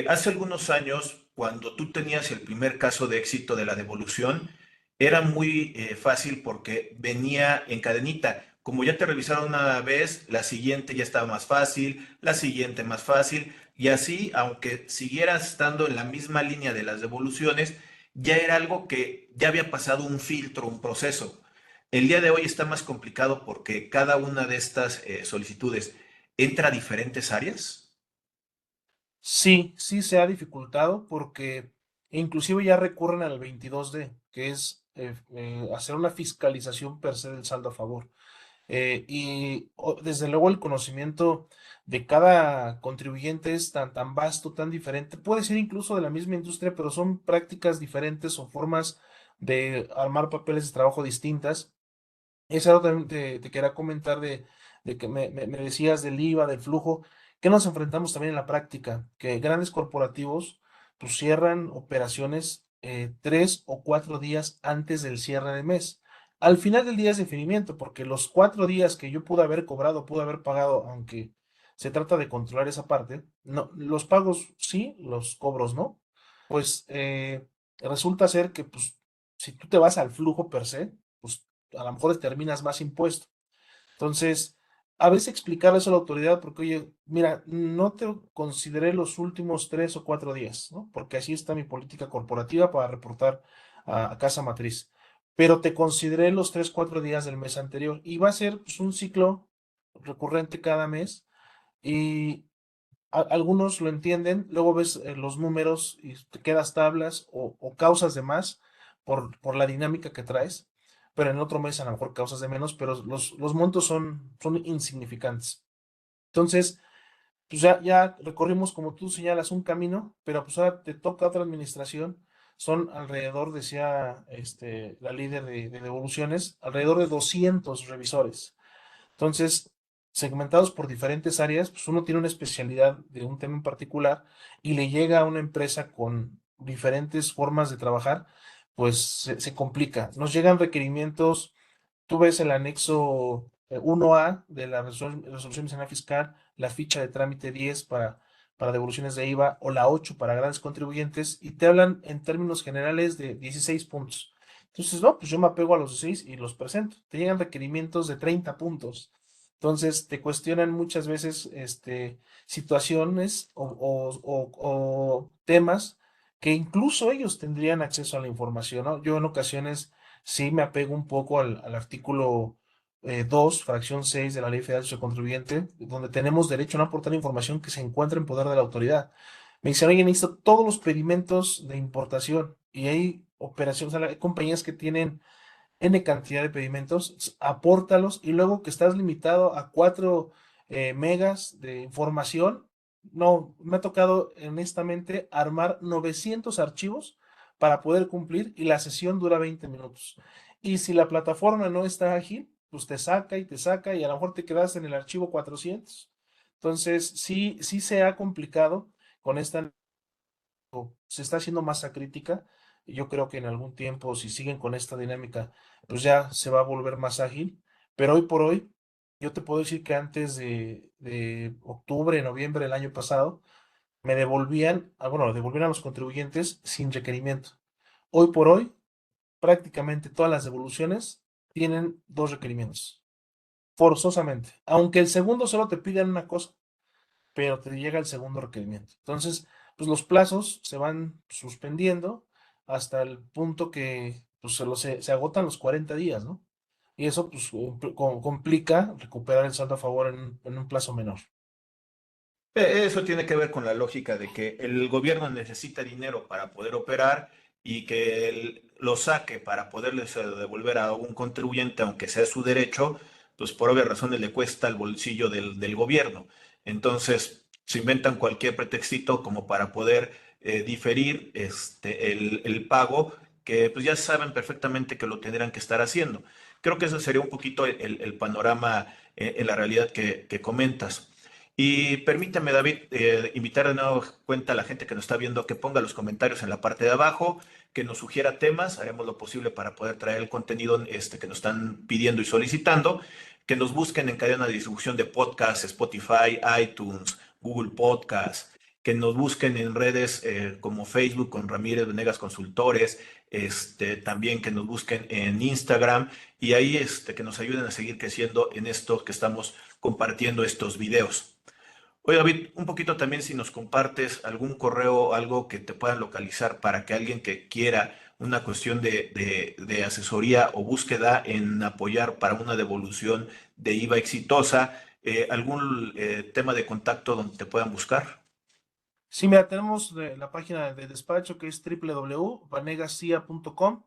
Hace algunos años, cuando tú tenías el primer caso de éxito de la devolución, era muy fácil porque venía en cadenita. Como ya te revisaron una vez, la siguiente ya estaba más fácil, la siguiente más fácil, y así, aunque siguieras estando en la misma línea de las devoluciones, ya era algo que ya había pasado un filtro, un proceso. El día de hoy está más complicado porque cada una de estas solicitudes entra a diferentes áreas. Sí, sí se ha dificultado porque inclusive ya recurren al 22D, que es hacer una fiscalización per se del saldo a favor. Desde luego el conocimiento de cada contribuyente es tan vasto, tan diferente. Puede ser incluso de la misma industria, pero son prácticas diferentes o formas de armar papeles de trabajo distintas. Es algo también te quería comentar de que me decías del IVA, del flujo, que nos enfrentamos también en la práctica, que grandes corporativos pues cierran operaciones 3 o 4 días antes del cierre de mes. Al final del día es definimiento, porque los 4 días que yo pude haber cobrado, pude haber pagado, aunque se trata de controlar esa parte, no, los pagos sí, los cobros no, pues resulta ser que pues si tú te vas al flujo per se, pues a lo mejor determinas más impuesto. Entonces, a veces explicarle eso a la autoridad, porque, oye, mira, no te consideré los últimos 3 o 4 días, ¿no? Porque así está mi política corporativa para reportar a casa matriz. Pero te consideré los 3, 4 días del mes anterior y va a ser pues, un ciclo recurrente cada mes y algunos lo entienden, luego ves los números y te quedas tablas o causas de más por la dinámica que traes, pero en otro mes a lo mejor causas de menos, pero los montos son insignificantes. Entonces, pues ya recorrimos, como tú señalas, un camino, pero pues ahora te toca otra administración. Son alrededor, decía la líder de devoluciones, alrededor de 200 revisores. Entonces, segmentados por diferentes áreas, pues uno tiene una especialidad de un tema en particular y le llega a una empresa con diferentes formas de trabajar, pues se complica. Nos llegan requerimientos. Tú ves el anexo 1A de la resolución nacional fiscal, la ficha de trámite 10 para devoluciones de IVA o la 8 para grandes contribuyentes y te hablan en términos generales de 16 puntos. Entonces, no, pues yo me apego a los 16 y los presento. Te llegan requerimientos de 30 puntos. Entonces, te cuestionan muchas veces situaciones o temas que incluso ellos tendrían acceso a la información, ¿no? Yo en ocasiones sí me apego un poco al artículo 2, fracción 6 de la Ley Federal del Contribuyente, donde tenemos derecho a no aportar información que se encuentre en poder de la autoridad. Me dicen, oye, necesito todos los pedimentos de importación y hay operaciones, o sea, hay compañías que tienen N cantidad de pedimentos, apórtalos y luego que estás limitado a 4 megas de información. No, me ha tocado honestamente armar 900 archivos para poder cumplir y la sesión dura 20 minutos. Y si la plataforma no está ágil, pues te saca y te saca y a lo mejor te quedas en el archivo 400. Entonces, sí, sí se ha complicado con esta, se está haciendo masa crítica. Y yo creo que en algún tiempo, si siguen con esta dinámica, pues ya se va a volver más ágil. Pero hoy por hoy, yo te puedo decir que antes de octubre, noviembre del año pasado, me devolvían, bueno, devolvían a los contribuyentes sin requerimiento. Hoy por hoy, prácticamente todas las devoluciones tienen dos requerimientos, forzosamente. Aunque el segundo solo te pidan una cosa, pero te llega el segundo requerimiento. Entonces, pues los plazos se van suspendiendo hasta el punto que pues, se agotan los 40 días, ¿no? Y eso pues complica recuperar el saldo a favor en un plazo menor. Eso tiene que ver con la lógica de que el gobierno necesita dinero para poder operar y que él lo saque para poderles devolver a un contribuyente, aunque sea su derecho, pues por obvias razones le cuesta el bolsillo del gobierno. Entonces, se inventan cualquier pretextito como para poder diferir el pago, que pues ya saben perfectamente que lo tendrán que estar haciendo. Creo que ese sería un poquito el panorama en la realidad que comentas. Y permítame, David, invitar de nuevo cuenta a la gente que nos está viendo que ponga los comentarios en la parte de abajo, que nos sugiera temas, haremos lo posible para poder traer el contenido que nos están pidiendo y solicitando, que nos busquen en cadena de distribución de podcasts, Spotify, iTunes, Google Podcasts, que nos busquen en redes como Facebook con Ramírez Venegas Consultores, también que nos busquen en Instagram y ahí que nos ayuden a seguir creciendo en esto que estamos compartiendo estos videos. Oye, David, un poquito también si nos compartes algún correo o algo que te puedan localizar para que alguien que quiera una cuestión de asesoría o búsqueda en apoyar para una devolución de IVA exitosa, algún tema de contacto donde te puedan buscar. Sí, mira, tenemos la página de despacho que es www.vanegacia.com,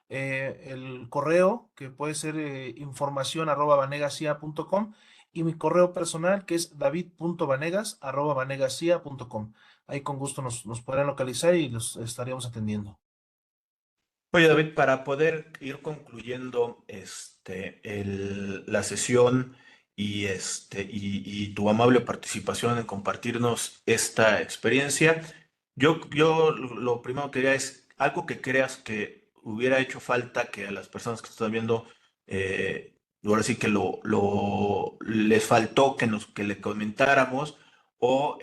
el correo que puede ser información@vanegacia.com y mi correo personal que es david.vanegas@vanegacia.com. Ahí con gusto nos podrán localizar y los estaríamos atendiendo. Oye, David, para poder ir concluyendo la sesión y tu amable participación en compartirnos esta experiencia, yo lo primero que quería es algo que creas que hubiera hecho falta que a las personas que están viendo, ahora sí que les faltó que le comentáramos o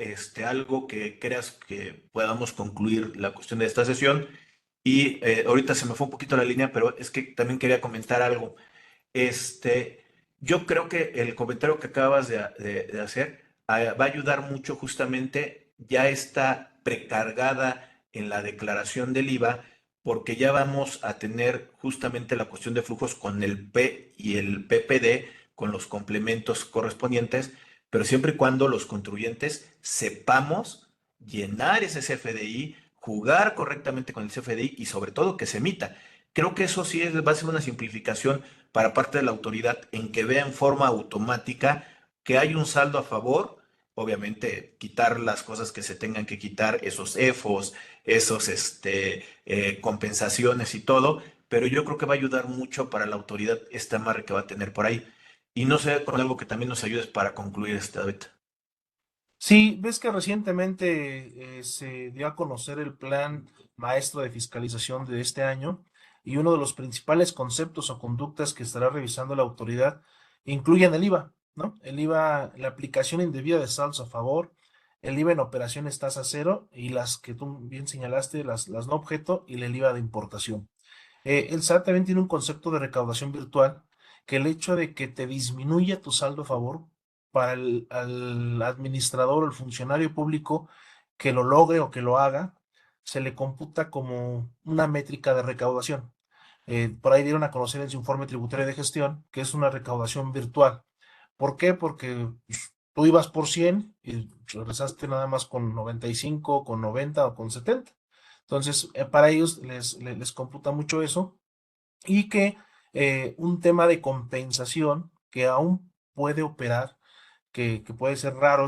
algo que creas que podamos concluir la cuestión de esta sesión. Y ahorita se me fue un poquito la línea, pero es que también quería comentar algo. Este, yo creo que el comentario que acabas de hacer va a ayudar mucho justamente, ya está precargada en la declaración del IVA, porque ya vamos a tener justamente la cuestión de flujos con el P y el PPD, con los complementos correspondientes, pero siempre y cuando los contribuyentes sepamos llenar ese CFDI, jugar correctamente con el CFDI y sobre todo que se emita. Creo que eso sí va a ser una simplificación para parte de la autoridad en que vea en forma automática que hay un saldo a favor, obviamente quitar las cosas que se tengan que quitar, esos EFOS, esos compensaciones y todo, pero yo creo que va a ayudar mucho para la autoridad este amarre que va a tener por ahí. Y no sé, con algo que también nos ayudes para concluir esta beta. Sí, ves que recientemente se dio a conocer el plan maestro de fiscalización de este año y uno de los principales conceptos o conductas que estará revisando la autoridad incluyen el IVA, ¿no? El IVA, la aplicación indebida de saldos a favor, el IVA en operaciones tasa cero y las que tú bien señalaste, las no objeto y el IVA de importación. El SAT también tiene un concepto de recaudación virtual, que el hecho de que te disminuya tu saldo a favor para el al administrador o el funcionario público que lo logre o que lo haga, se le computa como una métrica de recaudación. Por ahí dieron a conocer en su informe tributario de gestión que es una recaudación virtual. ¿Por qué? Porque pues, tú ibas por 100 y regresaste nada más con 95, con 90 o con 70. Entonces, para ellos les computa mucho eso y que un tema de compensación que aún puede operar, que puede ser raro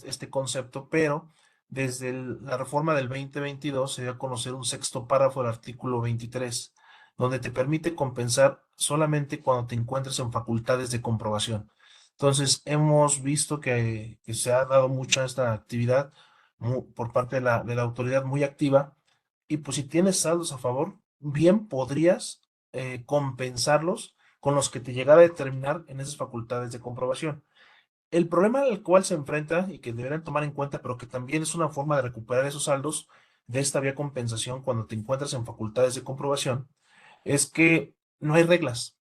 este concepto, pero desde la reforma del 2022 se dio a conocer un sexto párrafo del artículo 23, donde te permite compensar solamente cuando te encuentres en facultades de comprobación. Entonces, hemos visto que se ha dado mucha esta actividad por parte de la autoridad muy activa y pues si tienes saldos a favor, bien podrías compensarlos con los que te llegara a determinar en esas facultades de comprobación. El problema al cual se enfrenta y que deberán tomar en cuenta, pero que también es una forma de recuperar esos saldos de esta vía compensación cuando te encuentras en facultades de comprobación, es que no hay reglas.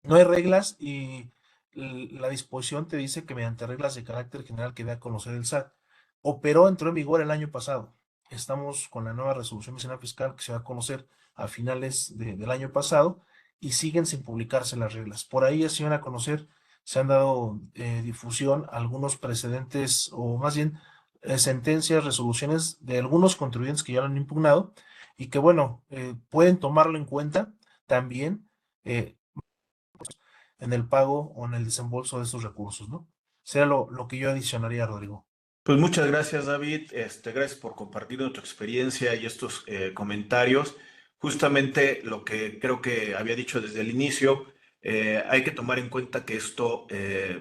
No hay reglas y la disposición te dice que mediante reglas de carácter general que dé a conocer el SAT, entró en vigor el año pasado. Estamos con la nueva resolución nacional fiscal que se va a conocer a finales del año pasado y siguen sin publicarse las reglas. Por ahí ya se van a conocer se han dado difusión a algunos precedentes o más bien sentencias, resoluciones de algunos contribuyentes que ya lo han impugnado y que, bueno, pueden tomarlo en cuenta también en el pago o en el desembolso de estos recursos, ¿no? Sea lo que yo adicionaría, Rodrigo. Pues muchas gracias, David. Gracias por compartir tu experiencia y estos comentarios. Justamente lo que creo que había dicho desde el inicio, hay que tomar en cuenta que esto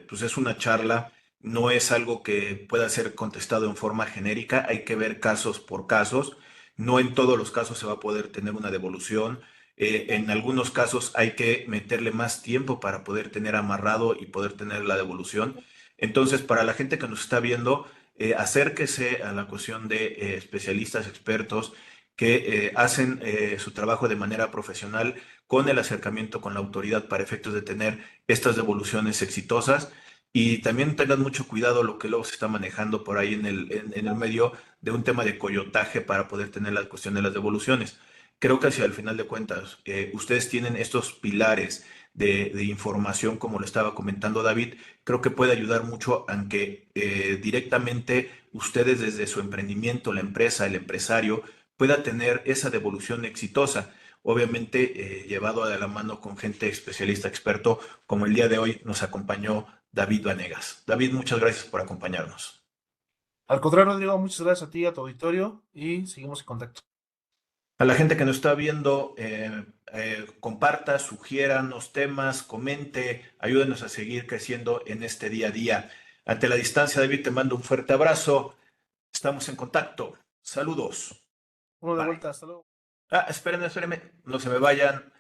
pues es una charla, no es algo que pueda ser contestado en forma genérica, hay que ver casos por casos. No en todos los casos se va a poder tener una devolución. En algunos casos hay que meterle más tiempo para poder tener amarrado y poder tener la devolución. Entonces, para la gente que nos está viendo, acérquese a la cuestión de especialistas, expertos que hacen su trabajo de manera profesional con el acercamiento con la autoridad para efectos de tener estas devoluciones exitosas. Y también tengan mucho cuidado lo que luego se está manejando por ahí en el medio de un tema de coyotaje para poder tener la cuestión de las devoluciones. Creo que hacia el final de cuentas, ustedes tienen estos pilares de información, como lo estaba comentando David, creo que puede ayudar mucho a que directamente ustedes desde su emprendimiento, la empresa, el empresario, pueda tener esa devolución exitosa. Obviamente llevado a la mano con gente especialista, experto, como el día de hoy nos acompañó David Vanegas. David, muchas gracias por acompañarnos. Al contrario, Rodrigo, muchas gracias a ti, a tu auditorio y seguimos en contacto. A la gente que nos está viendo, comparta, sugiéranos temas, comente, ayúdenos a seguir creciendo en este día a día. Ante la distancia, David, te mando un fuerte abrazo. Estamos en contacto. Saludos. Uno de Bye. vuelta, hasta luego. Espérenme, no se me vayan.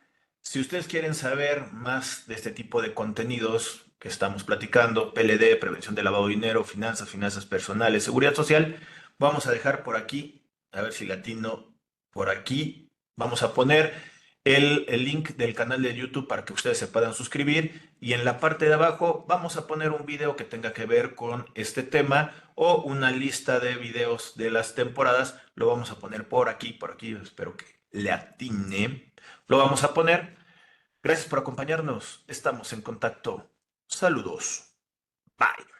Si ustedes quieren saber más de este tipo de contenidos que estamos platicando, PLD, prevención de lavado de dinero, finanzas, finanzas personales, seguridad social, vamos a dejar por aquí, a ver si latino, por aquí, vamos a poner el link del canal de YouTube para que ustedes se puedan suscribir y en la parte de abajo vamos a poner un video que tenga que ver con este tema o una lista de videos de las temporadas. Lo vamos a poner por aquí, espero que le atine. Lo vamos a poner. Gracias por acompañarnos. Estamos en contacto. Saludos. Bye.